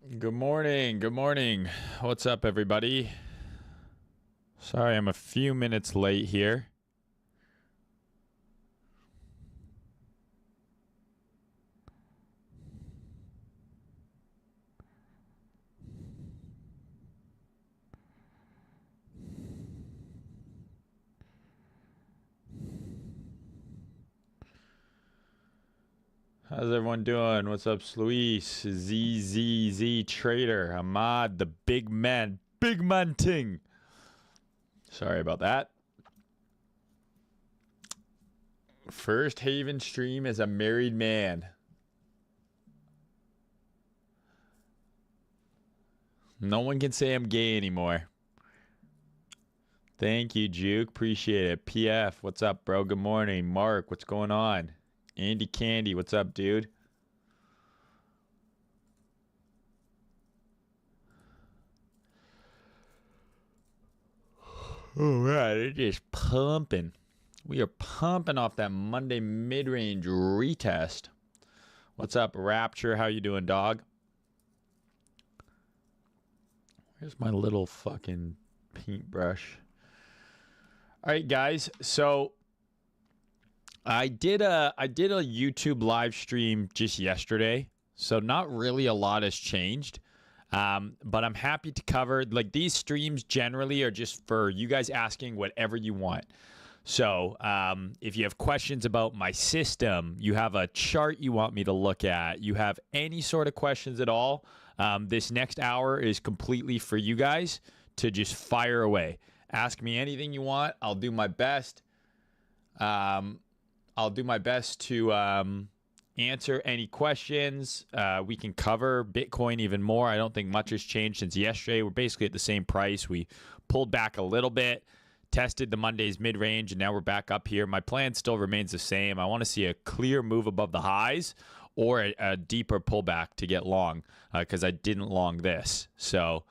Good morning. Good morning. What's up, everybody? Sorry, I'm a few minutes late here. How's everyone doing? What's up, Luis, ZZZ Trader, Ahmad, the big man ting. Sorry about that. First Haven stream as a married man. No one can say I'm gay anymore. Thank you, Juke. Appreciate it. PF, what's up, bro? Good morning. Mark, what's going on? Andy Candy, what's up, dude? All right, it is pumping. We are pumping off that Monday mid-range retest. What's up, Rapture? How you doing, dog? Where's my little fucking paintbrush? All right, guys. So I did a YouTube live stream just yesterday. So not really a lot has changed. But I'm happy to cover, like, these streams generally are just for you guys asking whatever you want. So if you have questions about my system, you have a chart you want me to look at, you have any sort of questions at all, this next hour is completely for you guys to just fire away. Ask me anything you want. I'll do my best. I'll do my best to answer any questions. We can cover Bitcoin even more. I don't think much has changed since yesterday. We're basically at the same price. We pulled back a little bit, tested the Monday's mid-range, and now we're back up here. My plan still remains the same. I want to see a clear move above the highs or a deeper pullback to get long because I didn't long this. So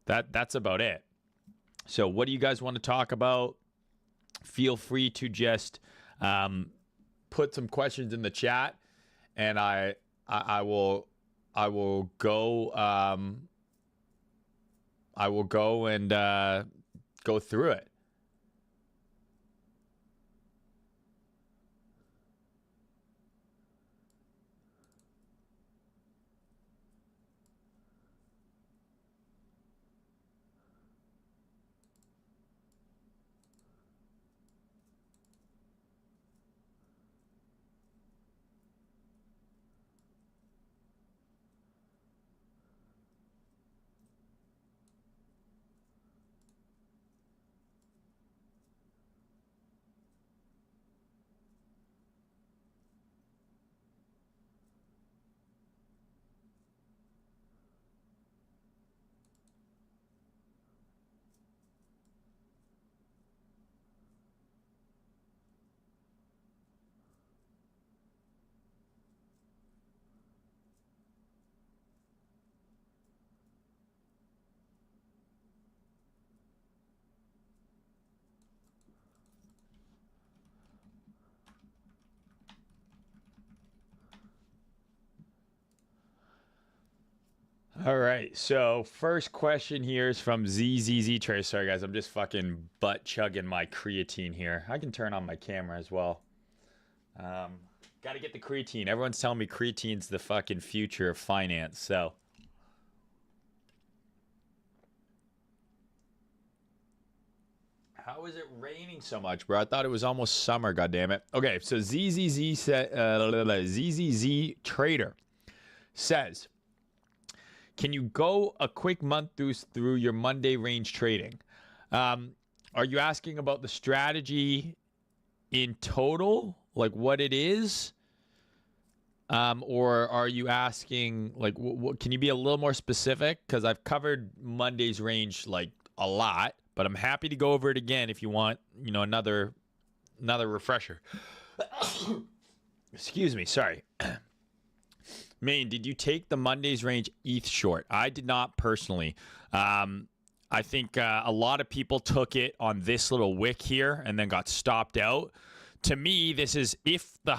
that's about it. So what do you guys want to talk about? Feel free to just put some questions in the chat, and I will go and go through it. All right. So first question here is from ZZZ Trace. Sorry, guys. I'm just fucking butt chugging my creatine here. I can turn on my camera as well. Got to get the creatine. Everyone's telling me creatine's the fucking future of finance. So how is it raining so much, bro? I thought it was almost summer. God damn it. Okay. So ZZZ said ZZZ Trader says, can you go a quick month through your Monday range trading? Are you asking about the strategy in total, like what it is? Or are you asking, like, can you be a little more specific? Because I've covered Monday's range, like, a lot, but I'm happy to go over it again if you want, another refresher. Excuse me. Sorry. Maine, did you take the Monday's range ETH short? I did not personally. I think a lot of people took it on this little wick here and then got stopped out. To me, this is if the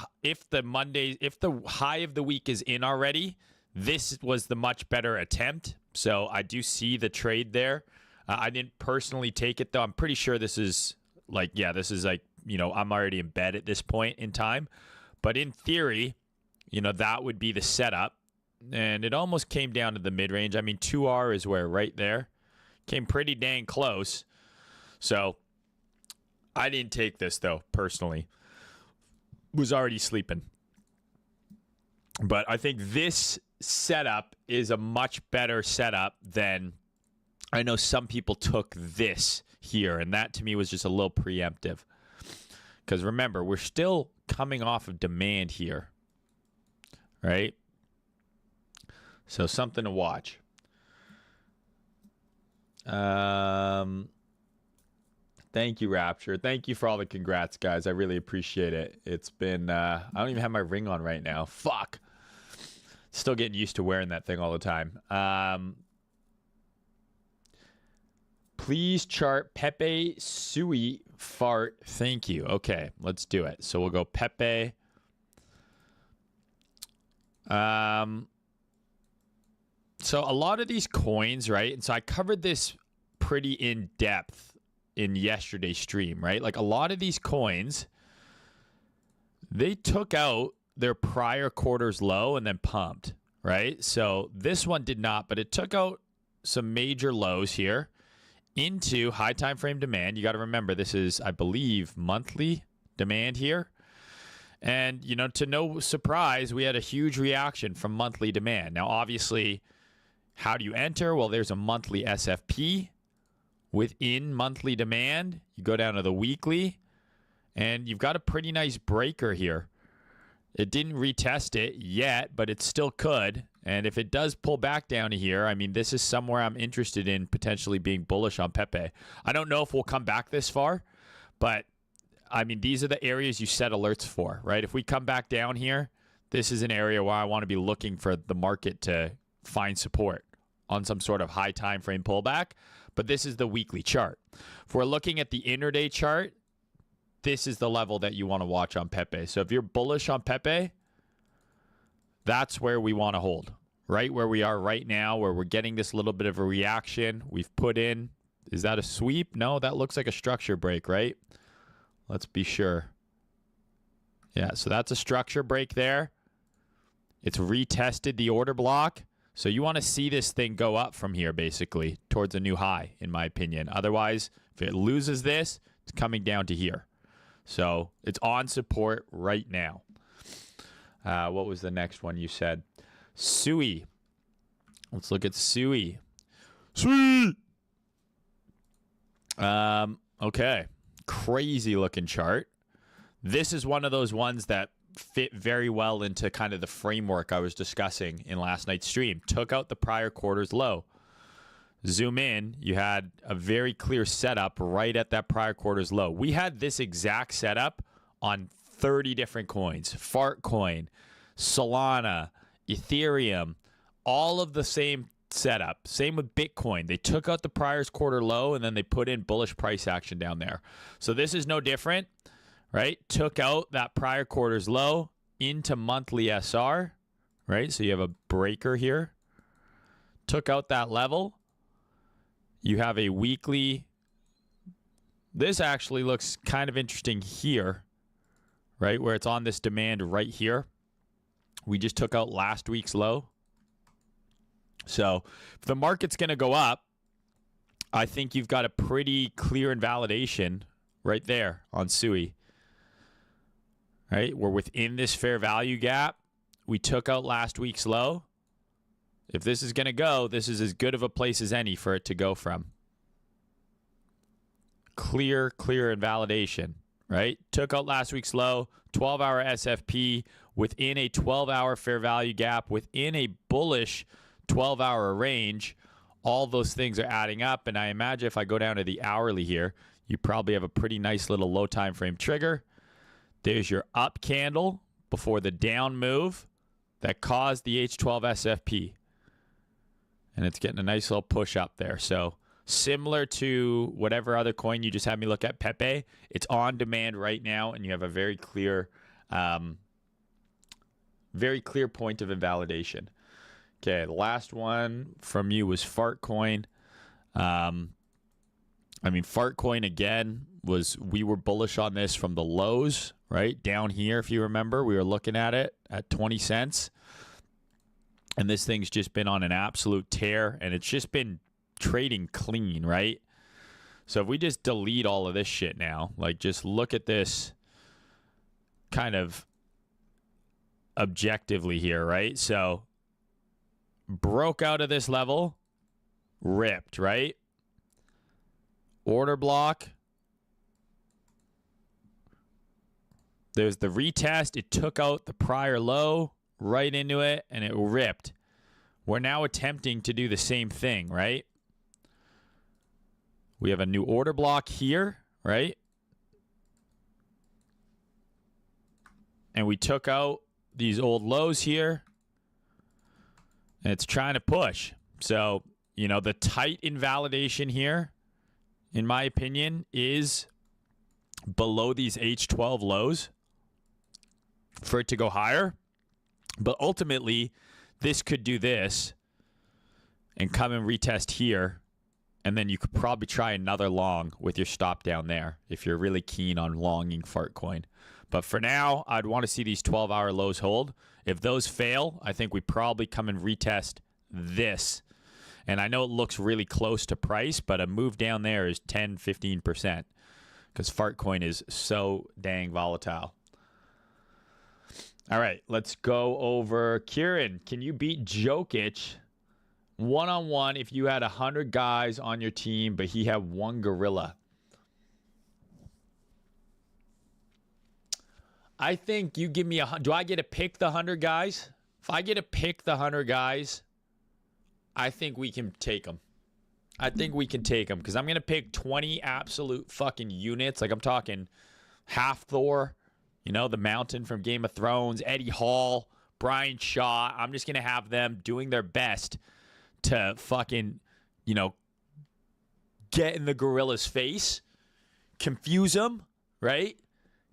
high of the week is in already, This was the much better attempt. So I do see the trade there. I didn't personally take it, though. I'm pretty sure this is like, yeah, this is like, you know, I'm already in bed at this point in time. But in theory, you know, that would be the setup. And it almost came down to the mid-range. I mean, 2R is where right there. Came pretty dang close. So I didn't take this, though, personally. Was already sleeping. But I think this setup is a much better setup than I know some people took this here. And that, to me, was just a little preemptive. Because remember, we're still coming off of demand here. Right? So something to watch. Thank you, Rapture. Thank you for all the congrats, guys. I really appreciate it. It's been, I don't even have my ring on right now. Fuck. Still getting used to wearing that thing all the time. Please chart Pepe Sui Fart. Thank you. Okay, let's do it. So we'll go Pepe. So a lot of these coins, right? And so I covered this pretty in depth in yesterday's stream, right? Like a lot of these coins, they took out their prior quarter's low and then pumped, right? So this one did not, but it took out some major lows here into high time frame demand. You got to remember, this is, I believe, monthly demand here. And, you know, to no surprise, we had a huge reaction from monthly demand. Now, obviously, how do you enter? Well, there's a monthly SFP within monthly demand. You go down to the weekly, and you've got a pretty nice breaker here. It didn't retest it yet, but it still could. And if it does pull back down to here, I mean, this is somewhere I'm interested in potentially being bullish on Pepe. I don't know if we'll come back this far, but I mean, these are the areas you set alerts for, right? If we come back down here, this is an area where I want to be looking for the market to find support on some sort of high time frame pullback. But this is the weekly chart. If we're looking at the intraday chart, this is the level that you want to watch on Pepe. So if you're bullish on Pepe, that's where we want to hold, right where we are right now, where we're getting this little bit of a reaction. We've put in, is that a sweep? No, that looks like a structure break, right? Let's be sure. Yeah, so that's a structure break there. It's retested the order block. So you want to see this thing go up from here, basically, towards a new high, in my opinion. Otherwise, if it loses this, it's coming down to here. So it's on support right now. What was the next one you said? Sui. Let's look at Sui. Sui! Okay. Crazy looking chart. This is one of those ones that fit very well into kind of the framework I was discussing in last night's stream. Took out the prior quarter's low. Zoom in, you had a very clear setup right at that prior quarter's low. We had this exact setup on 30 different coins. Fart coin, Solana, Ethereum, all of the same setup. Same with Bitcoin. They took out the prior quarter low and then they put in bullish price action down there. So this is no different, right? Took out that prior quarter's low into monthly SR, right? So you have a breaker here. Took out that level. You have a weekly. This actually looks kind of interesting here, right? Where it's on this demand right here. We just took out last week's low. So if the market's going to go up, I think you've got a pretty clear invalidation right there on Sui. Right? We're within this fair value gap. We took out last week's low. If this is going to go, this is as good of a place as any for it to go from. Clear invalidation, right? Took out last week's low, 12-hour SFP within a 12-hour fair value gap, within a bullish 12-hour range. All those things are adding up, and I imagine if I go down to the hourly here, you probably have a pretty nice little low time frame trigger. There's your up candle before the down move that caused the H12 SFP. And it's getting a nice little push up there. So similar to whatever other coin you just had me look at, Pepe, it's on demand right now, and you have a very clear point of invalidation. Okay, the last one from you was Fartcoin. Fartcoin again we were bullish on this from the lows, right? Down here, if you remember, we were looking at it at 20 cents. And this thing's just been on an absolute tear, and it's just been trading clean, right? So if we just delete all of this shit now, like just look at this kind of objectively here, right? So broke out of this level, ripped, right? Order block. There's the retest. It took out the prior low right into it, and it ripped. We're now attempting to do the same thing, right? We have a new order block here, right? And we took out these old lows here. And it's trying to push. So, the tight invalidation here, in my opinion, is below these H12 lows for it to go higher. But ultimately, this could do this and come and retest here. And then you could probably try another long with your stop down there if you're really keen on longing Fartcoin. But for now, I'd want to see these 12-hour lows hold. If those fail, I think we probably come and retest this. And I know it looks really close to price, but a move down there is 10, 15% because Fartcoin is so dang volatile. All right, let's go over Kieran. Can you beat Jokic one-on-one if you had 100 guys on your team, but he had one gorilla? I think you give me do I get to pick the 100 guys? If I get to pick the 100 guys, I think we can take them. I think we can take them because I'm going to pick 20 absolute fucking units. Like I'm talking half Thor, the Mountain from Game of Thrones, Eddie Hall, Brian Shaw. I'm just going to have them doing their best to fucking, get in the gorilla's face, confuse him, right?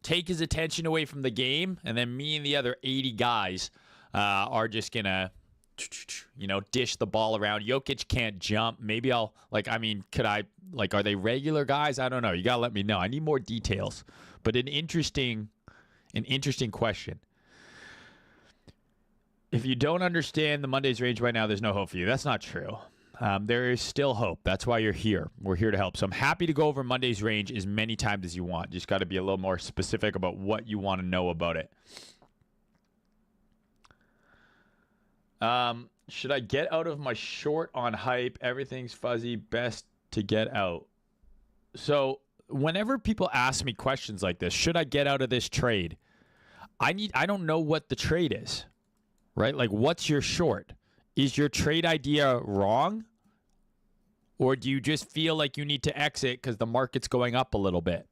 Take his attention away from the game, and then me and the other 80 guys are just going to, dish the ball around. Jokic can't jump. Maybe are they regular guys? I don't know. You got to let me know. I need more details. But an interesting question. If you don't understand the Monday's range right now, there's no hope for you. That's not true. There is still hope. That's why you're here. We're here to help. So I'm happy to go over Monday's range as many times as you want. Just got to be a little more specific about what you want to know about it. Should I get out of my short on hype? Everything's fuzzy. Best to get out. So whenever people ask me questions like this, should I get out of this trade? I don't know what the trade is, right? Like, what's your short? Is your trade idea wrong? Or do you just feel like you need to exit because the market's going up a little bit?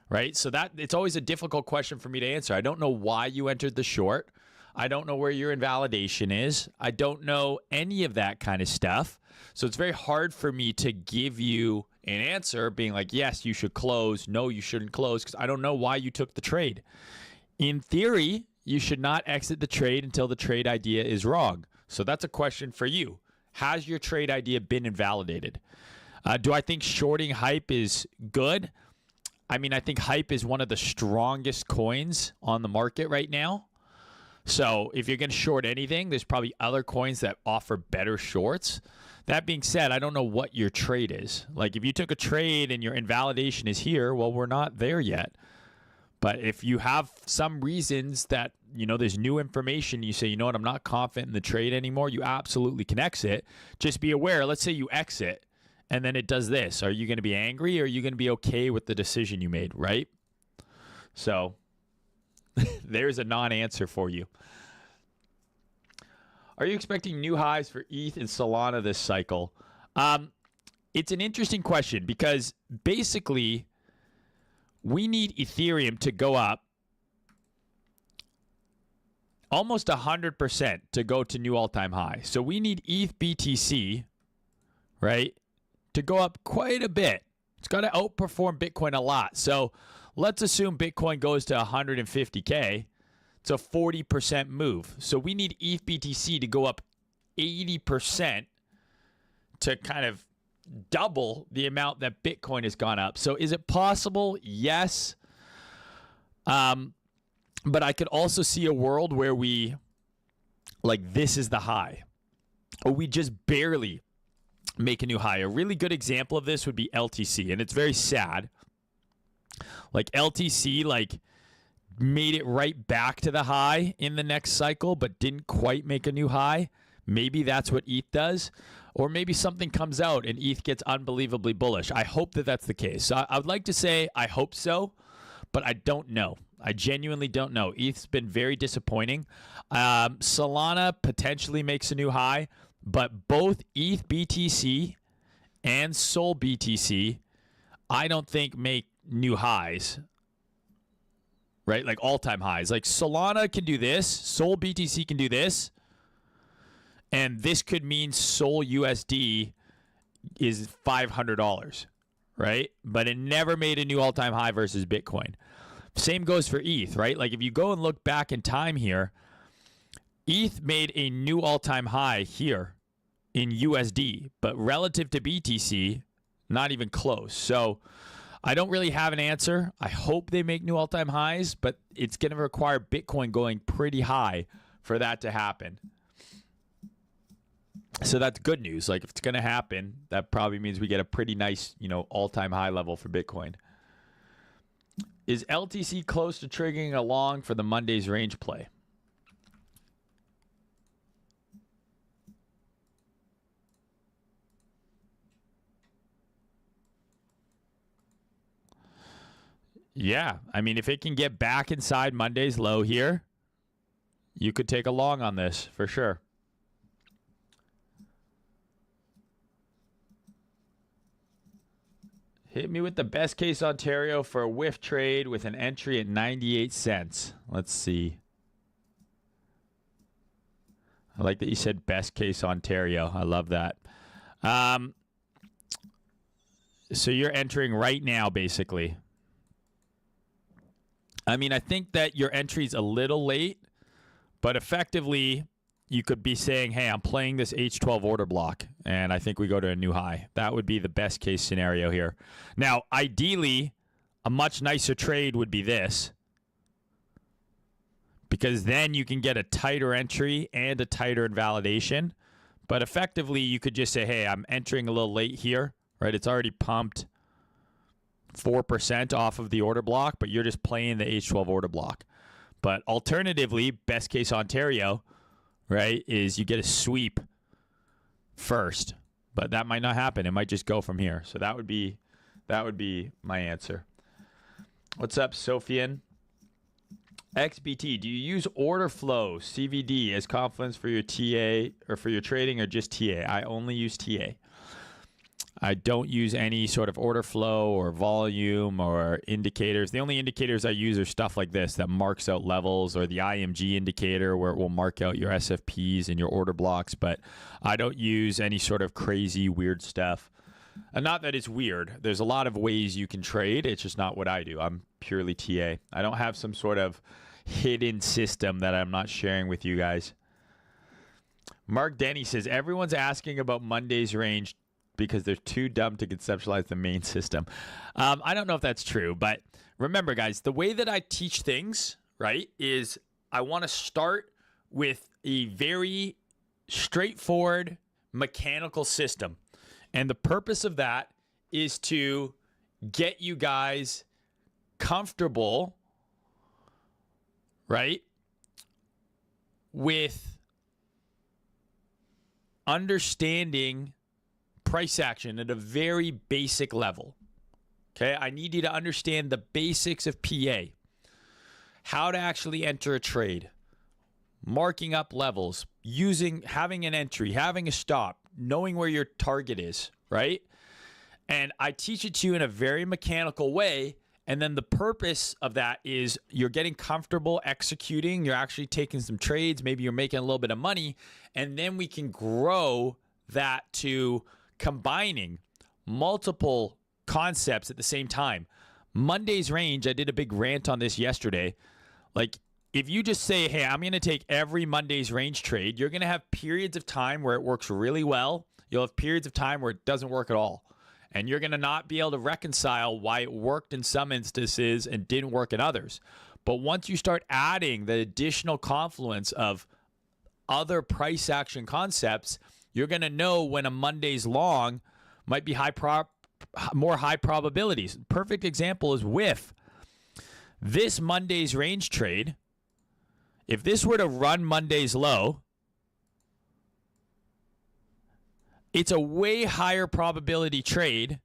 Right? So it's always a difficult question for me to answer. I don't know why you entered the short. I don't know where your invalidation is. I don't know any of that kind of stuff. So it's very hard for me to give you an answer being like, yes, you should close. No, you shouldn't close because I don't know why you took the trade. In theory, you should not exit the trade until the trade idea is wrong. So that's a question for you. Has your trade idea been invalidated? Do I think shorting hype is good? I think hype is one of the strongest coins on the market right now. So if you're going to short anything, there's probably other coins that offer better shorts. That being said, I don't know what your trade is. Like if you took a trade and your invalidation is here, well, we're not there yet. But if you have some reasons that, there's new information, you say, I'm not confident in the trade anymore, you absolutely can exit. Just be aware, let's say you exit and then it does this. Are you going to be angry or are you going to be okay with the decision you made, right? So there's a non-answer for you. Are you expecting new highs for ETH and Solana this cycle? It's an interesting question because basically we need Ethereum to go up almost 100% to go to new all-time high. So we need ETH BTC, right, to go up quite a bit. It's got to outperform Bitcoin a lot. So let's assume Bitcoin goes to 150K. It's a 40% move. So we need ETH BTC to go up 80% to kind of double the amount that Bitcoin has gone up. So is it possible? Yes. But I could also see a world where this is the high, or we just barely make a new high. A really good example of this would be LTC, and it's very sad. Like LTC, made it right back to the high in the next cycle, but didn't quite make a new high. Maybe that's what ETH does, or maybe something comes out and ETH gets unbelievably bullish. I hope that that's the case. So I would like to say I hope so, but I don't know. I genuinely don't know. ETH's been very disappointing. Solana potentially makes a new high, but both ETH BTC and Sol BTC, I don't think make new highs, right? Like all-time highs. Like Solana can do this, Sol BTC can do this, and this could mean Sol USD is $500, right? But it never made a new all-time high versus Bitcoin. Same goes for ETH, right? Like if you go and look back in time here, ETH made a new all-time high here in USD, but relative to BTC, not even close. So I don't really have an answer. I hope they make new all-time highs, but it's going to require Bitcoin going pretty high for that to happen. So that's good news. Like if it's going to happen, that probably means we get a pretty nice, all-time high level for Bitcoin. Is LTC close to triggering a long for the Monday's range play? Yeah. I mean, if it can get back inside Monday's low here, you could take a long on this for sure. Hit me with the best case Ontario for a whiff trade with an entry at 98 cents. Let's see. I like that you said best case Ontario. I love that. So you're entering right now, basically. I mean, I think that your entry's a little late, but effectively you could be saying, hey, I'm playing this H12 order block, and I think we go to a new high. That would be the best case scenario here. Now, ideally, a much nicer trade would be this, because then you can get a tighter entry and a tighter invalidation. But effectively, you could just say, hey, I'm entering a little late here, right? It's already pumped 4% off of the order block, but you're just playing the H12 order block. But alternatively, best case Ontario, right, is you get a sweep first, but that might not happen. It might just go from here. So that would be my answer. What's up, Sophian? XBT, do you use order flow CVD as confidence for your TA or for your trading, or just TA? I only use TA. I don't use any sort of order flow or volume or indicators. The only indicators I use are stuff like this that marks out levels, or the IMG indicator where it will mark out your SFPs and your order blocks, but I don't use any sort of crazy weird stuff. And not that it's weird. There's a lot of ways you can trade. It's just not what I do. I'm purely TA. I don't have some sort of hidden system that I'm not sharing with you guys. Mark Denny says, everyone's asking about Monday's range because they're too dumb to conceptualize the main system. I don't know if that's true, but remember, guys, the way that I teach things, right, is I want to start with a very straightforward mechanical system. And the purpose of that is to get you guys comfortable, right, with understanding price action at a very basic level. Okay, I need you to understand the basics of PA, how to actually enter a trade, marking up levels, having an entry, having a stop, knowing where your target is, right? And I teach it to you in a very mechanical way. And then the purpose of that is you're getting comfortable executing. You're actually taking some trades. Maybe you're making a little bit of money. And then we can grow that to combining multiple concepts at the same time. Monday's range, I did a big rant on this yesterday. Like, if you just say, hey, I'm going to take every Monday's range trade, you're going to have periods of time where it works really well. You'll have periods of time where it doesn't work at all. And you're going to not be able to reconcile why it worked in some instances and didn't work in others. But once you start adding the additional confluence of other price action concepts, you're going to know when a Monday's long might be more high probabilities. Perfect example is WIF. This Monday's range trade, if this were to run Monday's low, it's a way higher probability trade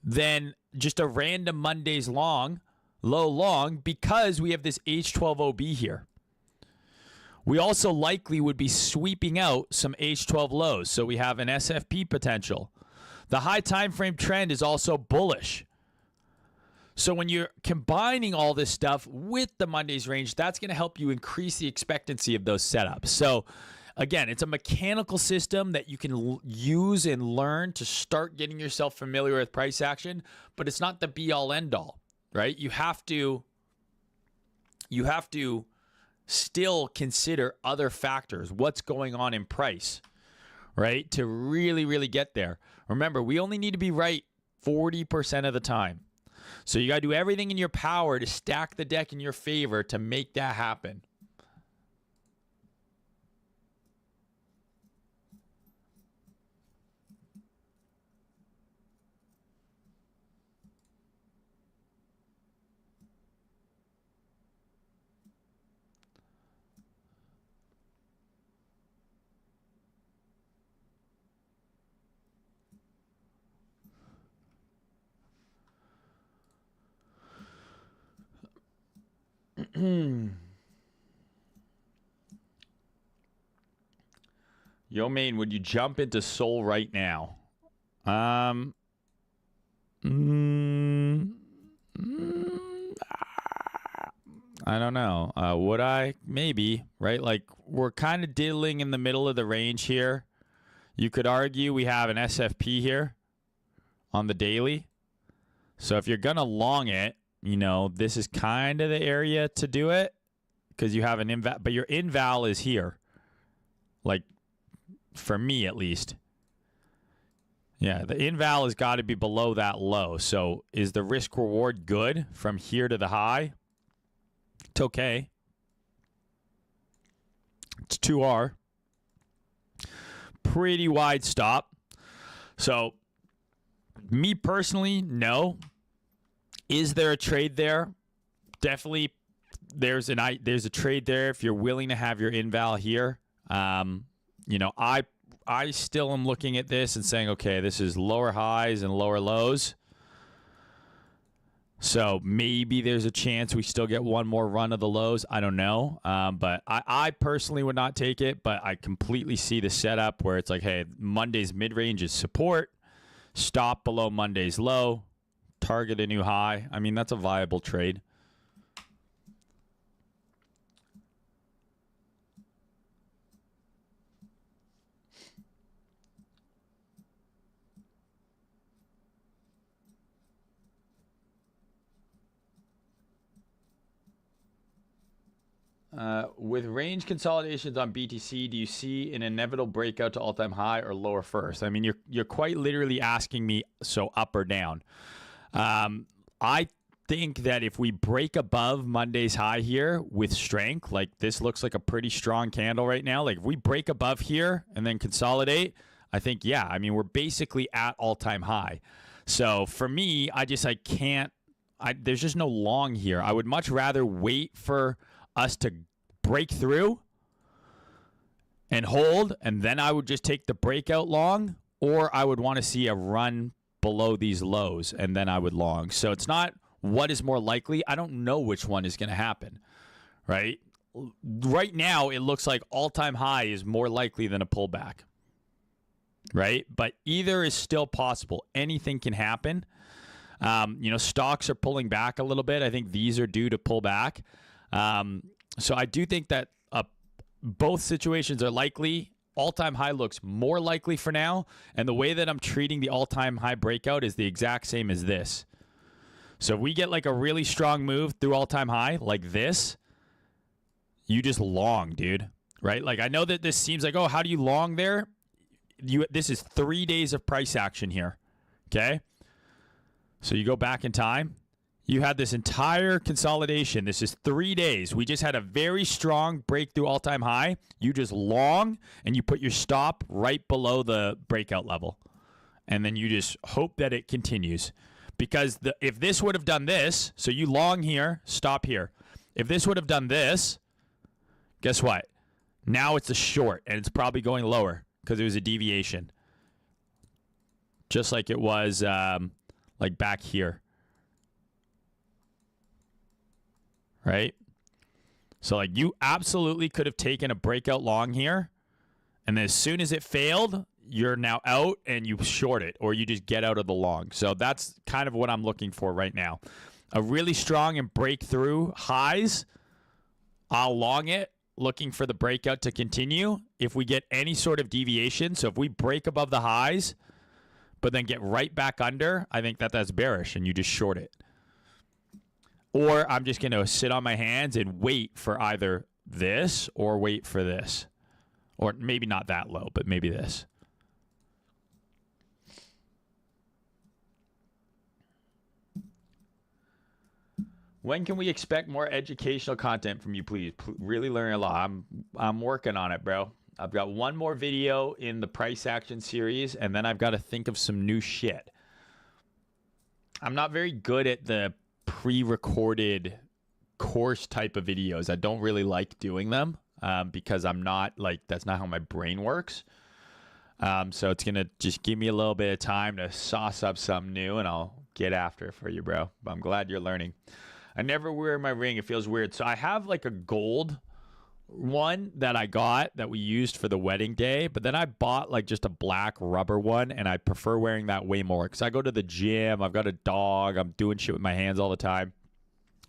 than just a random Monday's long, low long, because we have this H12OB here. We also likely would be sweeping out some H12 lows, so we have an SFP potential. The high time frame trend is also bullish. So when you're combining all this stuff with the Monday's range, that's going to help you increase the expectancy of those setups. So again, it's a mechanical system that you can use and learn to start getting yourself familiar with price action, but it's not the be all end all, right? You have to still consider other factors, what's going on in price, right? To really, really get there. Remember, we only need to be right 40% of the time. So you got to do everything in your power to stack the deck in your favor to make that happen. Yo, Maine, would you jump into Sol right now? I don't know. Would I? Maybe, right? Like, we're kind of diddling in the middle of the range here. You could argue we have an SFP here on the daily. So if you're going to long it, you know, this is kind of the area to do it because you have an inval, but your inval is here. Like, for me at least. Yeah, the inval has got to be below that low. So is the risk reward good from here to the high? It's okay. It's 2R. Pretty wide stop. So me personally, no. Is there a trade there? Definitely there's a trade there if you're willing to have your inval here. You know, I still am looking at this and saying, okay, this is lower highs and lower lows. So maybe there's a chance we still get one more run of the lows. I don't know. But I personally would not take it, but I completely see the setup where it's like, hey, Monday's mid-range is support, stop below Monday's low, target a new high. I mean, that's a viable trade. With range consolidations on BTC, do you see an inevitable breakout to all-time high or lower first? I mean, you're quite literally asking me, so up or down. I think that if we break above Monday's high here with strength, like this looks like a pretty strong candle right now. Like if we break above here and then consolidate, I think, yeah, I mean, we're basically at all-time high. So for me, there's just no long here. I would much rather wait for us to break through and hold, and then I would just take the breakout long, or I would want to see a run below these lows, and then I would long. So it's not what is more likely. I don't know which one is going to happen, right? Right now, it looks like all-time high is more likely than a pullback, right? But either is still possible. Anything can happen. You know, stocks are pulling back a little bit. I think these are due to pull back. So I do think that both situations are likely. All-time high looks more likely for now, and the way that I'm treating the all-time high breakout is the exact same as this. So if we get like a really strong move through all-time high like this, you just long, dude, right? Like, I know that this seems like, oh, how do you long there? This is 3 days of price action here, okay? So you go back in time. You had this entire consolidation. This is 3 days. We just had a very strong breakthrough all-time high. You just long, and you put your stop right below the breakout level. And then you just hope that it continues. Because if this would have done this, so you long here, stop here. If this would have done this, guess what? Now it's a short, and it's probably going lower because it was a deviation. Just like it was like back here. Right? So like you absolutely could have taken a breakout long here, and then as soon as it failed, you're now out and you short it, or you just get out of the long. So that's kind of what I'm looking for right now. A really strong and breakthrough highs, I'll long it, looking for the breakout to continue. If we get any sort of deviation, so if we break above the highs, but then get right back under, I think that's bearish, and you just short it. Or I'm just going to sit on my hands and wait for either this or wait for this. Or maybe not that low, but maybe this. When can we expect more educational content from you, please? Really learn a lot. I'm working on it, bro. I've got one more video in the price action series, and then I've got to think of some new shit. I'm not very good at the pre-recorded course type of videos. I don't really like doing them because I'm not like, that's not how my brain works. So it's going to just give me a little bit of time to sauce up something new, and I'll get after it for you, bro. But I'm glad you're learning. I never wear my ring. It feels weird. So I have like a gold one that I got that we used for the wedding day, but then I bought like just a black rubber one, and I prefer wearing that way more because I go to the gym, I've got a dog, I'm doing shit with my hands all the time,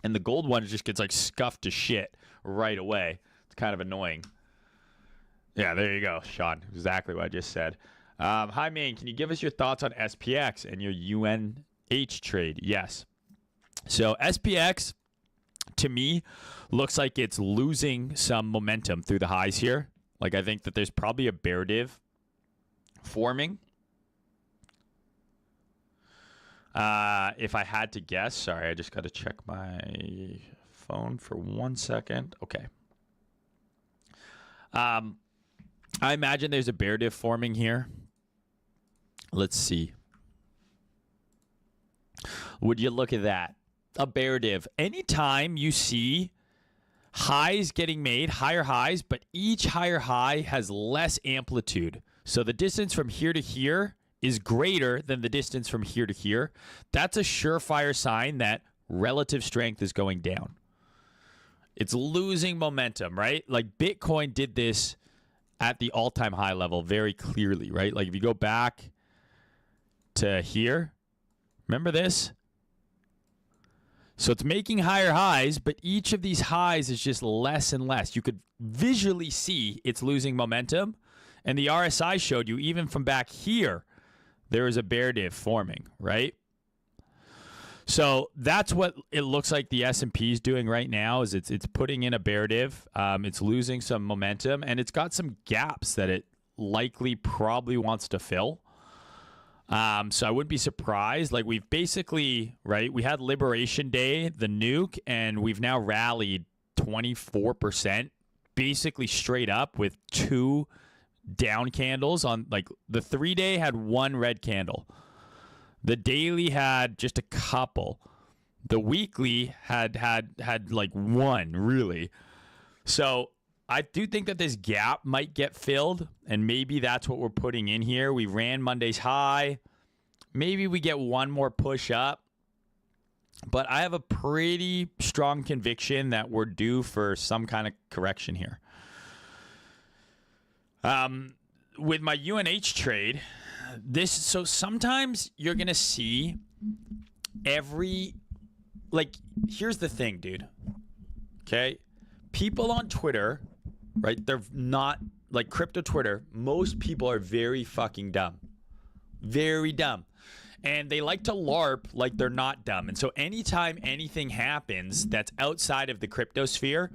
and the gold one just gets like scuffed to shit right away. It's kind of annoying. Yeah, there you go, Sean. Exactly what I just said. Hi, Maine. Can you give us your thoughts on SPX and your UNH trade? Yes. So SPX, to me, looks like it's losing some momentum through the highs here. Like, I think that there's probably a bear div forming. If I had to guess, sorry, I just got to check my phone for 1 second. Okay. I imagine there's a bear div forming here. Let's see. Would you look at that? A bear div. Anytime you see highs getting made, higher highs, but each higher high has less amplitude. So the distance from here to here is greater than the distance from here to here. That's a surefire sign that relative strength is going down. It's losing momentum, right? Like Bitcoin did this at the all-time high level very clearly, right? Like if you go back to here, remember this? So it's making higher highs, but each of these highs is just less and less. You could visually see it's losing momentum. And the RSI showed you, even from back here, there is a bear div forming, right? So that's what it looks like the S&P is doing right now, is it's putting in a bear div. It's losing some momentum, and it's got some gaps that it likely probably wants to fill. So I wouldn't be surprised. Like we've basically, right, we had Liberation Day, the nuke, and we've now rallied 24%, basically straight up with 2 down candles on, like the 3-day had 1 red candle. The daily had just a couple. The weekly had like 1, really. So I do think that this gap might get filled, and maybe that's what we're putting in here. We ran Monday's high. Maybe we get one more push up. But I have a pretty strong conviction that we're due for some kind of correction here. With my UNH trade, so sometimes you're going to see here's the thing, dude. Okay? People on Twitter, right? They're not like crypto Twitter. Most people are very fucking dumb. Very dumb. And they like to LARP like they're not dumb. And so anytime anything happens that's outside of the crypto sphere,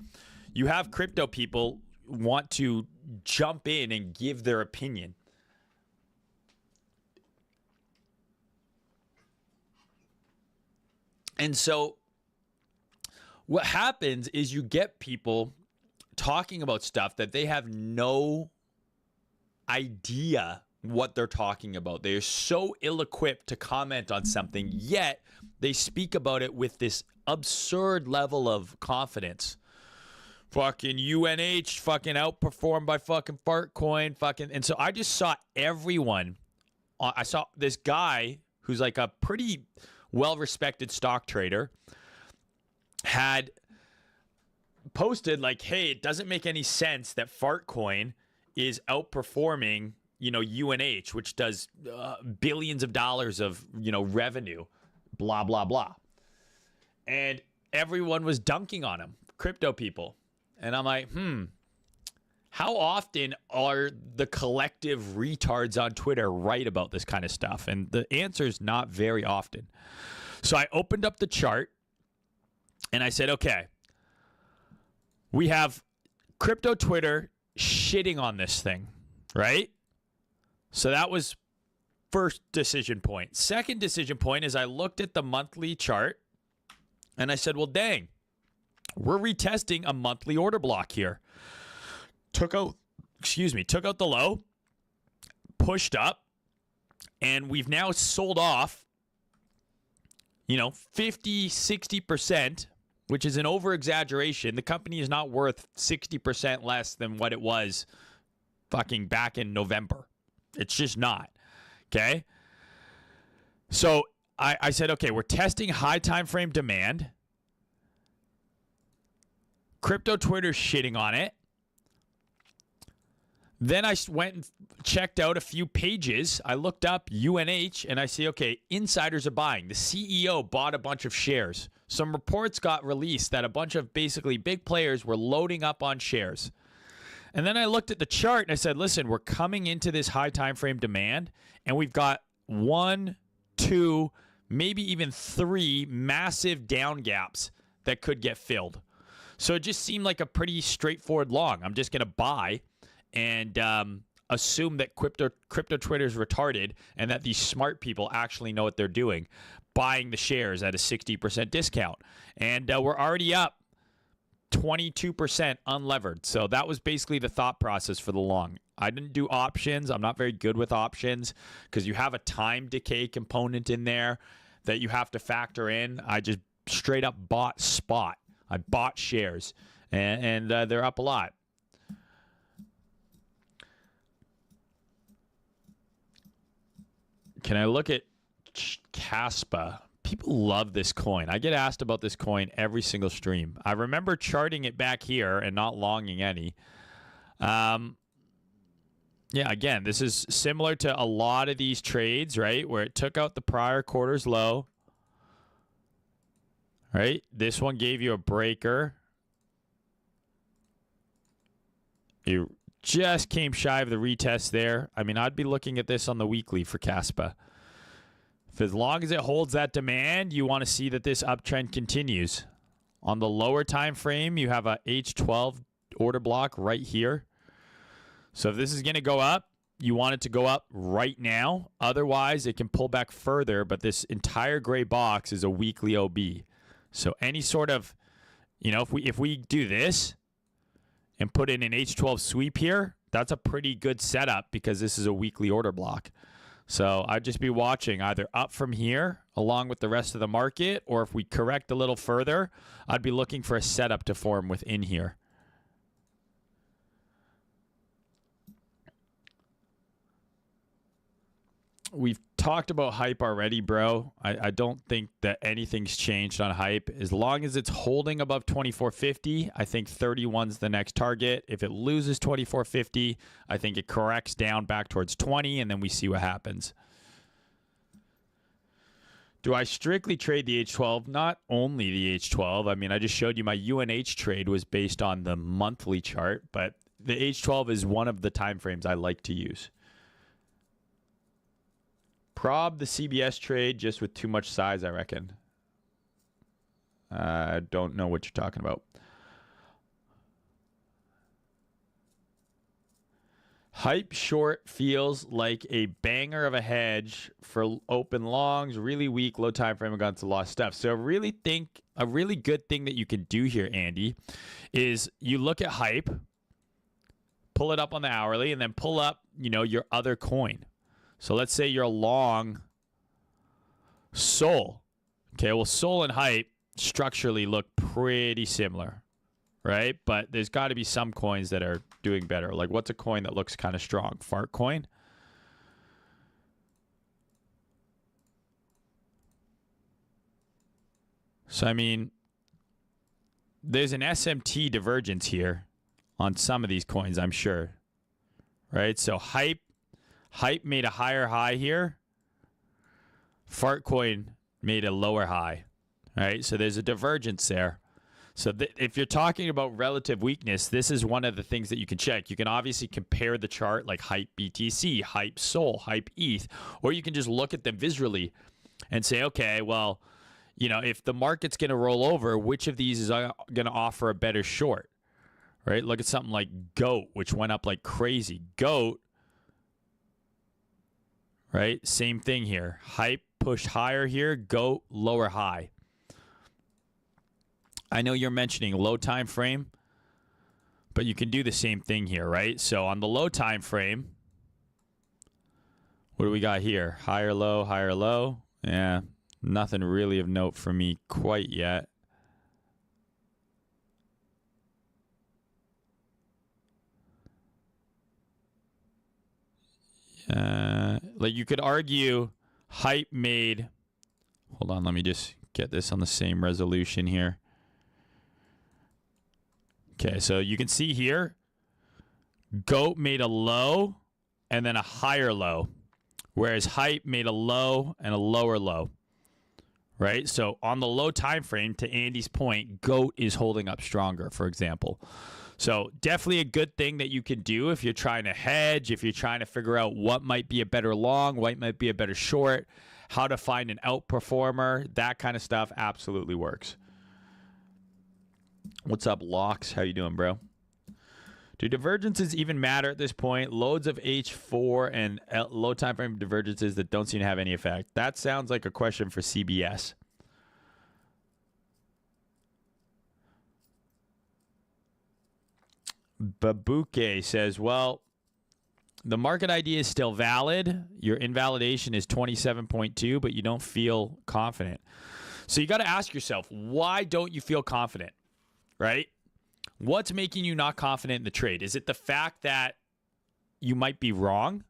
you have crypto people want to jump in and give their opinion. And so what happens is you get people talking about stuff that they have no idea what they're talking about. They are so ill-equipped to comment on something, yet they speak about it with this absurd level of confidence. Fucking UNH fucking outperformed by fucking Fartcoin fucking. And so I just saw everyone. I saw this guy who's like a pretty well-respected stock trader had posted like, hey, it doesn't make any sense that Fartcoin is outperforming, UNH, which does billions of dollars of, revenue, blah, blah, blah. And everyone was dunking on him, crypto people. And I'm like, how often are the collective retards on Twitter right about this kind of stuff? And the answer is not very often. So I opened up the chart and I said, okay, we have crypto Twitter shitting on this thing, right? So that was first decision point. Second decision point is I looked at the monthly chart and I said, well, dang, we're retesting a monthly order block here. Took out the low, pushed up, and we've now sold off, 50, 60%, which is an over-exaggeration. The company is not worth 60% less than what it was fucking back in November. It's just not. Okay? So I said, okay, we're testing high time frame demand. Crypto Twitter's shitting on it. Then I went and checked out a few pages. I looked up UNH and I see, okay, insiders are buying. The CEO bought a bunch of shares. Some reports got released that a bunch of basically big players were loading up on shares. And then I looked at the chart and I said, listen, we're coming into this high time frame demand and we've got 1, 2, maybe even 3 massive down gaps that could get filled. So it just seemed like a pretty straightforward long. I'm just going to buy and assume that crypto Twitter is retarded and that these smart people actually know what they're doing, buying the shares at a 60% discount. And we're already up 22% unlevered. So that was basically the thought process for the long. I didn't do options. I'm not very good with options because you have a time decay component in there that you have to factor in. I just straight up bought spot. I bought shares, and they're up a lot. Can I look at Kaspa? People love this coin. I get asked about this coin every single stream. I remember charting it back here and not longing any. Yeah, again, this is similar to a lot of these trades, right, where it took out the prior quarter's low. Right? This one gave you a breaker. You just came shy of the retest there. I mean, I'd be looking at this on the weekly for Kaspa. If as long as it holds that demand, you want to see that this uptrend continues. On the lower time frame, you have a H12 order block right here. So if this is going to go up, you want it to go up right now. Otherwise, it can pull back further, but this entire gray box is a weekly OB. So any sort of, if we do this and put in an H12 sweep here, that's a pretty good setup because this is a weekly order block. So I'd just be watching either up from here along with the rest of the market, or if we correct a little further, I'd be looking for a setup to form within here. We've talked about hype already, bro. I don't think that anything's changed on hype. As long as it's holding above 2450, I think 31's the next target. If it loses 2450, I think it corrects down back towards 20, and then we see what happens. Do I strictly trade the H12? Not only the H12. I mean, I just showed you my UNH trade was based on the monthly chart, but the H12 is one of the time frames I like to use. Prob the CBS trade just with too much size, I reckon. I don't know what you're talking about. Hype short feels like a banger of a hedge for open longs, really weak, low time frame against a lot of stuff. So I really think a really good thing that you can do here, Andy, is you look at hype, pull it up on the hourly, and then pull up, your other coin. So let's say you're long Sol. Okay, well, Sol and hype structurally look pretty similar, right? But there's got to be some coins that are doing better. Like, what's a coin that looks kind of strong? Fart coin? So, I mean, there's an SMT divergence here on some of these coins, I'm sure. Right? So, hype made a higher high here. Fart coin made a lower high. Right? So, there's a divergence there. So if you're talking about relative weakness, this is one of the things that you can check. You can obviously compare the chart like hype BTC, hype Sol, hype ETH, or you can just look at them visually and say, okay, well, if the market's going to roll over, which of these is going to offer a better short, right? Look at something like GOAT, which went up like crazy. GOAT, right? Same thing here. Hype pushed higher here, GOAT lower high. I know you're mentioning low time frame, but you can do the same thing here, right? So on the low time frame, what do we got here? Higher, low, higher, low. Yeah, nothing really of note for me quite yet. Like you could argue hype made, hold on, let me just get this on the same resolution here. Okay, so you can see here, GOAT made a low and then a higher low, whereas hype made a low and a lower low, right? So on the low time frame, to Andy's point, GOAT is holding up stronger, for example. So definitely a good thing that you can do if you're trying to hedge, if you're trying to figure out what might be a better long, what might be a better short, how to find an outperformer, that kind of stuff absolutely works. What's up, Locks? How you doing, bro? Do divergences even matter at this point? Loads of H4 and low time frame divergences that don't seem to have any effect. That sounds like a question for CBS. Babuke says, well, the market idea is still valid. Your invalidation is 27.2, but you don't feel confident. So you got to ask yourself, why don't you feel confident? Right? What's making you not confident in the trade? Is it the fact that you might be wrong?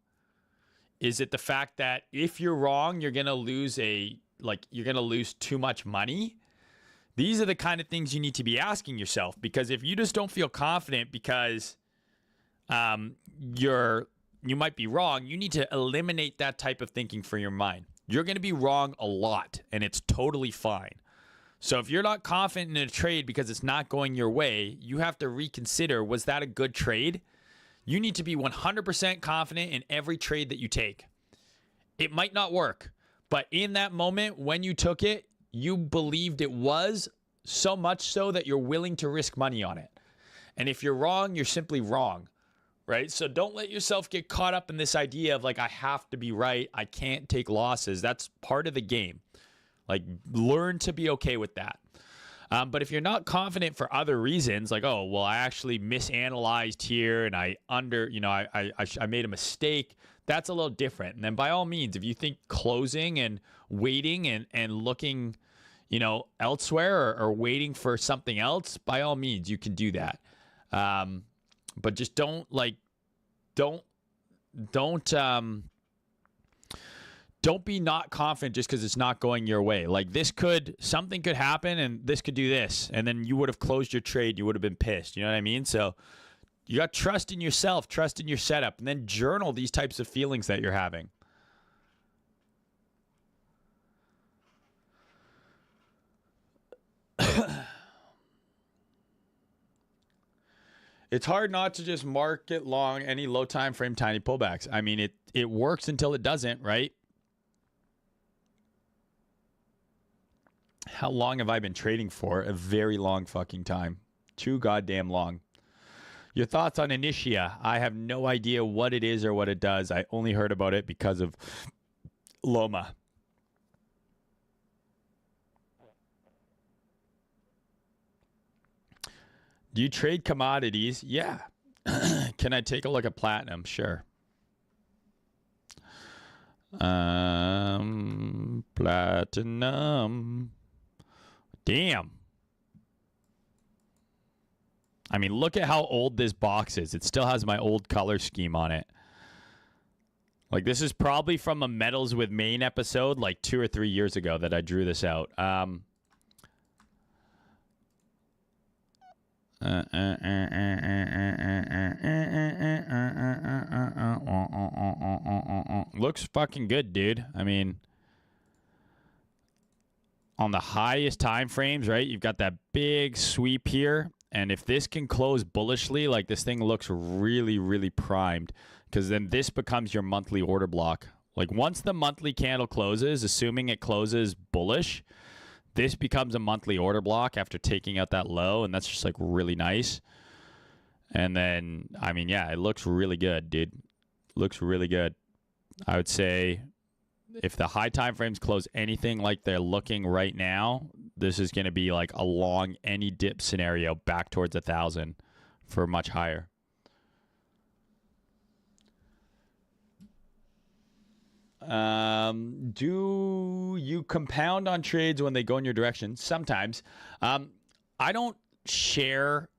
Is it the fact that if you're wrong, you're going to lose too much money? These are the kind of things you need to be asking yourself, because if you just don't feel confident because you might be wrong, you need to eliminate that type of thinking from your mind. You're going to be wrong a lot, and it's totally fine. So if you're not confident in a trade because it's not going your way, you have to reconsider, was that a good trade? You need to be 100% confident in every trade that you take. It might not work, but in that moment when you took it, you believed it was, so much so that you're willing to risk money on it. And if you're wrong, you're simply wrong, right? So don't let yourself get caught up in this idea of like, I have to be right, I can't take losses. That's part of the game. Like, learn to be okay with that. But if you're not confident for other reasons, like, oh, well, I actually misanalyzed here and I made a mistake, that's a little different. And then by all means, if you think closing and waiting and looking, elsewhere or waiting for something else, by all means, you can do that. But just don't be not confident just because it's not going your way. Like something could happen and this could do this. And then you would have closed your trade. You would have been pissed. You know what I mean? So you got trust in yourself, trust in your setup, and then journal these types of feelings that you're having. It's hard not to just market long any low time frame tiny pullbacks. I mean, it works until it doesn't, right? How long have I been trading for? A very long fucking time. Too goddamn long. Your thoughts on Initia? I have no idea what it is or what it does. I only heard about it because of Loma. Do you trade commodities? Yeah. Can I take a look at platinum? Sure. Platinum. Damn. I mean, look at how old this box is. It still has my old color scheme on it. Like, this is probably from a Metals with Maine episode like 2 or 3 years ago that I drew this out. Looks fucking good, dude. I mean, on the highest time frames, right? You've got that big sweep here. And if this can close bullishly, like this thing looks really, really primed. Because then this becomes your monthly order block. Like once the monthly candle closes, assuming it closes bullish, this becomes a monthly order block after taking out that low. And that's just like really nice. And then, I mean, yeah, it looks really good, dude. Looks really good. I would say if the high time frames close anything like they're looking right now, this is going to be like a long any dip scenario back towards 1,000 for much higher. Do you compound on trades when they go in your direction? Sometimes. I don't share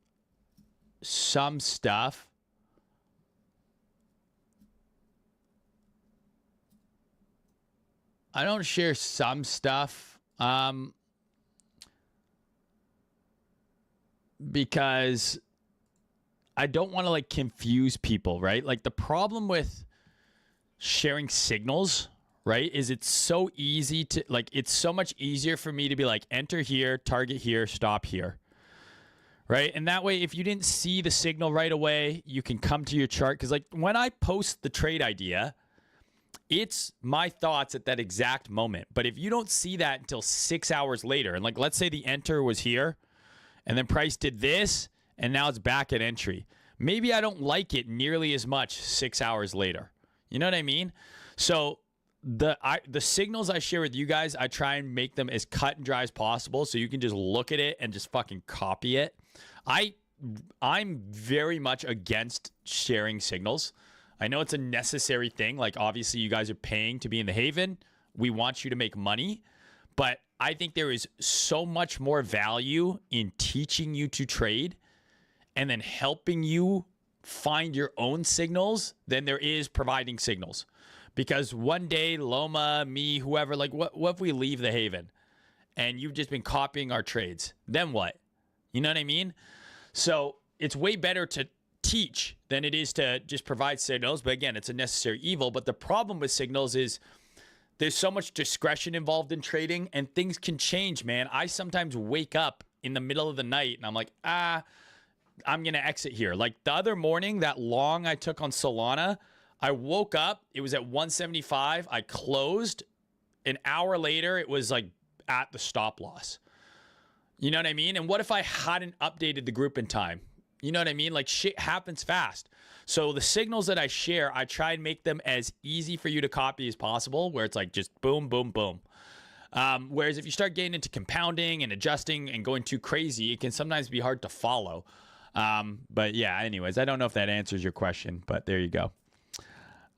some stuff. I don't share some stuff because I don't want to like confuse people, right? Like the problem with sharing signals, right, is it's so easy to like, it's so much easier for me to be like, enter here, target here, stop here, right? And that way, if you didn't see the signal right away, you can come to your chart. Because like when I post the trade idea, it's my thoughts at that exact moment. But if you don't see that until 6 hours later, and like let's say the enter was here and then price did this and now it's back at entry, maybe I don't like it nearly as much 6 hours later. You know what I mean? So the signals I share with you guys, I try and make them as cut and dry as possible so you can just look at it and just fucking copy it. I'm very much against sharing signals. I know it's a necessary thing. Like, obviously, you guys are paying to be in the Haven. We want you to make money. But I think there is so much more value in teaching you to trade and then helping you find your own signals than there is providing signals. Because one day, Loma, me, whoever, like, what if we leave the Haven and you've just been copying our trades? Then what? You know what I mean? So it's way better to teach than it is to just provide signals. But again, it's a necessary evil. But the problem with signals is there's so much discretion involved in trading and things can change, man. I sometimes wake up in the middle of the night and I'm like, I'm going to exit here. Like the other morning, that long I took on Solana, I woke up, it was at 175. I closed. An hour later, it was like at the stop loss. You know what I mean? And what if I hadn't updated the group in time? You know what I mean? Like shit happens fast. So the signals that I share, I try and make them as easy for you to copy as possible, where it's like just boom, boom, boom. Whereas if you start getting into compounding and adjusting and going too crazy, it can sometimes be hard to follow. But yeah, anyways, I don't know if that answers your question, but there you go.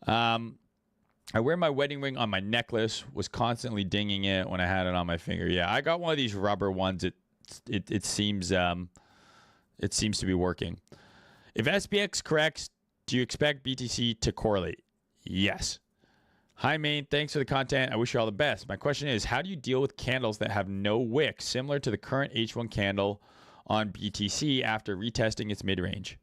I wear my wedding ring on my necklace, was constantly dinging it when I had it on my finger. Yeah, I got one of these rubber ones. It seems to be working. If SPX corrects, do you expect BTC to correlate? Yes. Hi, Maine. Thanks for the content. I wish you all the best. My question is, how do you deal with candles that have no wick, similar to the current H1 candle on BTC after retesting its mid-range?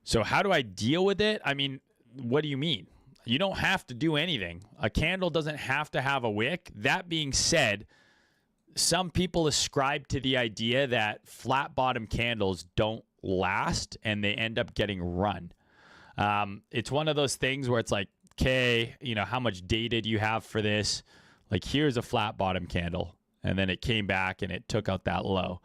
So how do I deal with it? I mean, what do you mean? You don't have to do anything. A candle doesn't have to have a wick. That being said, some people ascribe to the idea that flat bottom candles don't last and they end up getting run. It's one of those things where it's like, okay, you know, how much data do you have for this? Like, here's a flat bottom candle. And then it came back and it took out that low.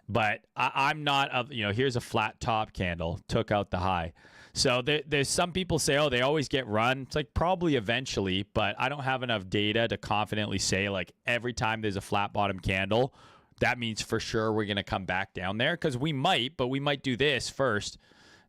But I'm not of, here's a flat top candle, took out the high. So there's some people say, oh, they always get run. It's like probably eventually, but I don't have enough data to confidently say like every time there's a flat bottom candle, that means for sure we're going to come back down there, because we might, but we might do this first.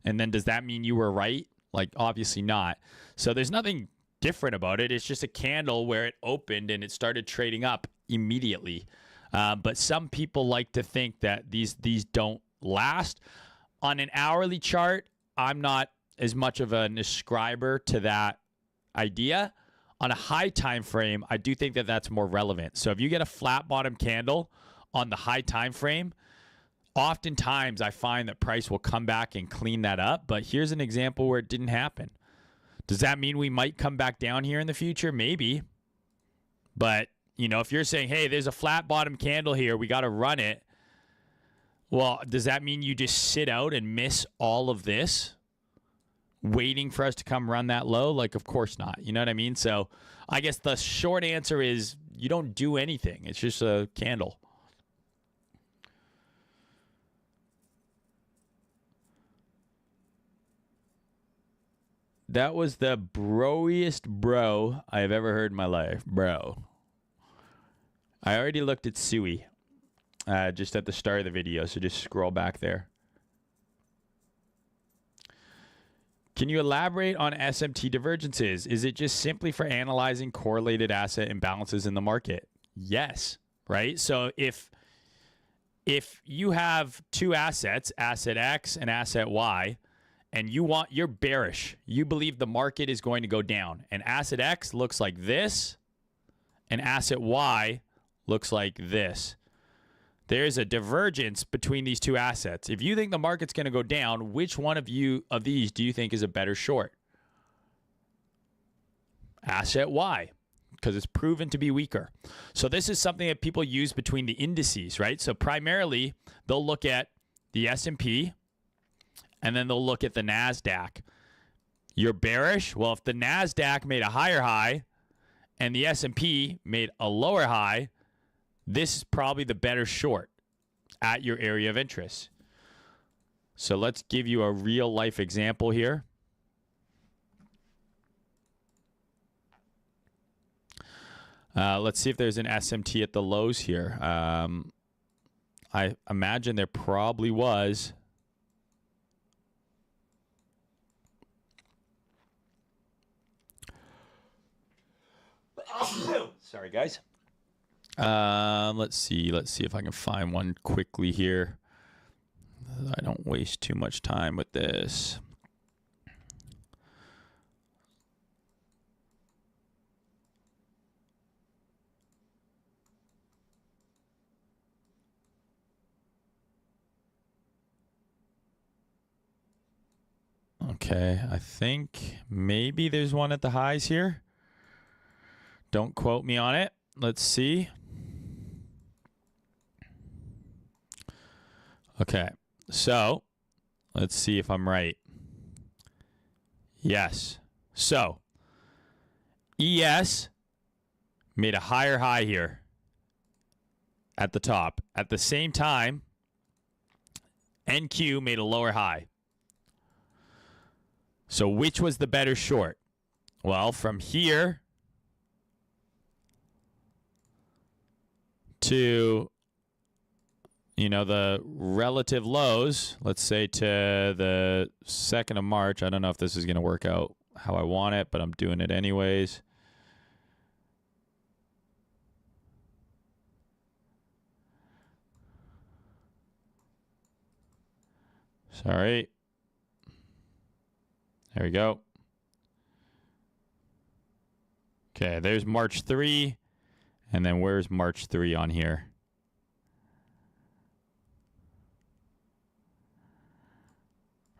And then does that mean you were right? Like, obviously not. So there's nothing different about it. It's just a candle where it opened and it started trading up immediately. But some people like to think that these don't last. On an hourly chart, I'm not as much of an ascriber to that idea. On a high time frame, I do think that that's more relevant. So if you get a flat bottom candle on the high time frame, oftentimes I find that price will come back and clean that up. But here's an example where it didn't happen. Does that mean we might come back down here in the future? Maybe. But, if you're saying, hey, there's a flat bottom candle here, we got to run it. Well, does that mean you just sit out and miss all of this, waiting for us to come run that low? Like, of course not. You know what I mean? So I guess the short answer is you don't do anything. It's just a candle. That was the broiest bro I've ever heard in my life. Bro. I already looked at Sui just at the start of the video, so just scroll back there. Can you elaborate on SMT divergences? Is it just simply for analyzing correlated asset imbalances in the market? Yes, right? So if you have two assets, asset X and asset Y, and you're bearish, you believe the market is going to go down, and asset X looks like this, and asset Y looks like this. There's a divergence between these two assets. If you think the market's going to go down, which one of these do you think is a better short? Asset Y, because it's proven to be weaker. So this is something that people use between the indices, right? So primarily, they'll look at the S&P, and then they'll look at the NASDAQ. You're bearish? Well, if the NASDAQ made a higher high and the S&P made a lower high, this is probably the better short at your area of interest. So let's give you a real life example here. Let's see if there's an SMT at the lows here. I imagine there probably was. Sorry, guys. Let's see if I can find one quickly here. I don't waste too much time with this. Okay, I think maybe there's one at the highs here. Don't quote me on it. Let's see. Okay, so let's see if I'm right. Yes. So ES made a higher high here at the top. At the same time, NQ made a lower high. So which was the better short? Well, from here to, the relative lows, let's say to the 2nd of March. I don't know if this is going to work out how I want it, but I'm doing it anyways. Sorry. There we go. Okay, there's March 3. And then where's March 3 on here?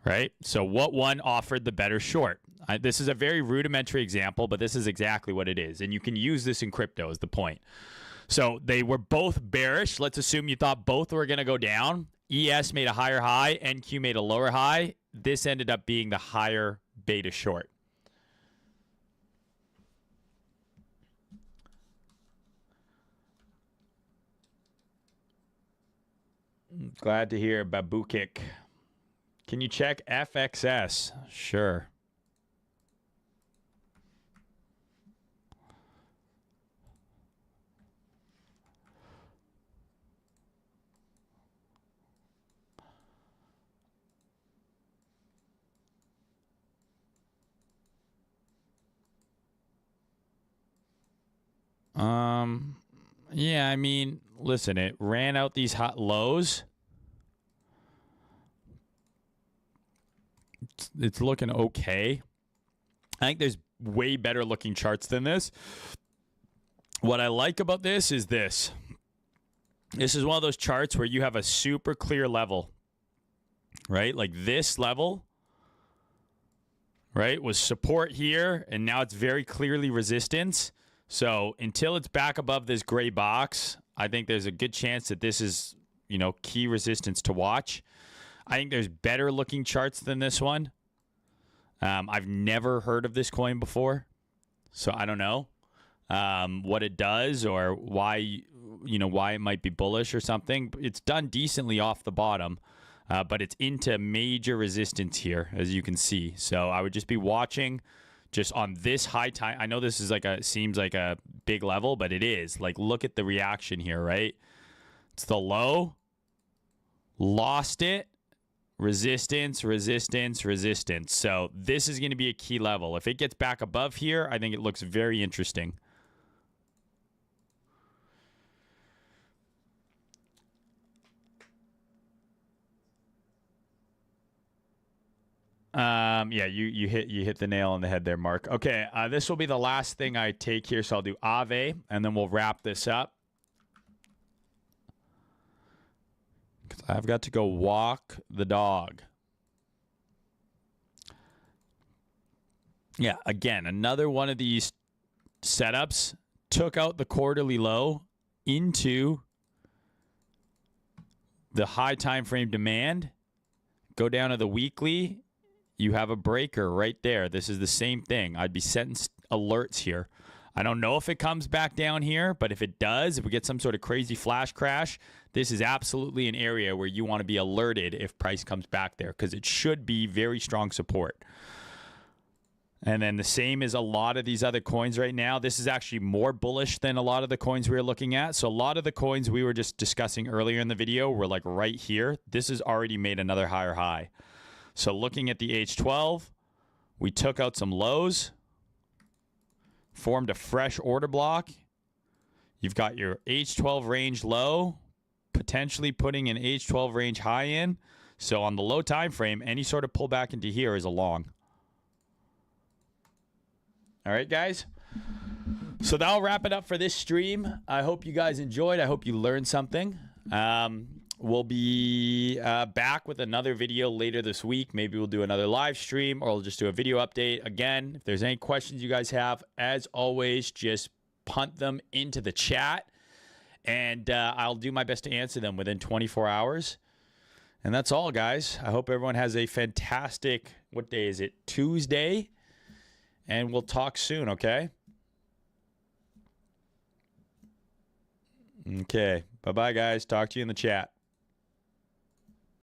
Right? So what one offered the better short? This is a very rudimentary example, but this is exactly what it is. And you can use this in crypto is the point. So they were both bearish. Let's assume you thought both were going to go down. ES made a higher high. NQ made a lower high. This ended up being the higher beta short. Glad to hear, Babukik. Can you check FXS? Sure. Yeah, I mean, listen, it ran out these hot lows. It's looking okay. I think there's way better looking charts than this. What I like about this is this. This is one of those charts where you have a super clear level, right? Like this level, right, was support here, and now it's very clearly resistance. So until it's back above this gray box, I think there's a good chance that this is, you know, key resistance to watch. I think there's better looking charts than this one. I've never heard of this coin before, so I don't know what it does or why, you know, why it might be bullish or something. It's done decently off the bottom, but it's into major resistance here, as you can see. So I would just be watching just on this high time. I know this is like seems like a big level, but it is. Like, look at the reaction here, right? It's the low, lost it, resistance, resistance, resistance. So this is going to be a key level. If it gets back above here, I think it looks very interesting. Yeah, you hit the nail on the head there, Mark. Okay, this will be the last thing I take here, so I'll do Aave, and then we'll wrap this up. Because I've got to go walk the dog. Yeah, again, another one of these setups took out the quarterly low into the high time frame demand. Go down to the weekly. You have a breaker right there. This is the same thing. I'd be setting alerts here. I don't know if it comes back down here, but if it does, if we get some sort of crazy flash crash, this is absolutely an area where you want to be alerted if price comes back there, because it should be very strong support. And then the same as a lot of these other coins right now. This is actually more bullish than a lot of the coins we were looking at. So a lot of the coins we were just discussing earlier in the video were like right here. This has already made another higher high. So looking at the H12, we took out some lows, formed a fresh order block. You've got your H12 range low, potentially putting an H12 range high in. So on the low time frame, any sort of pullback into here is a long. All right, guys. So that'll wrap it up for this stream. I hope you guys enjoyed. I hope you learned something. We'll be back with another video later this week. Maybe we'll do another live stream, or we'll just do a video update. Again, if there's any questions you guys have, as always, just punt them into the chat, and I'll do my best to answer them within 24 hours. And that's all, guys. I hope everyone has a fantastic, what day is it? Tuesday. And we'll talk soon, okay? Okay. Bye-bye, guys. Talk to you in the chat.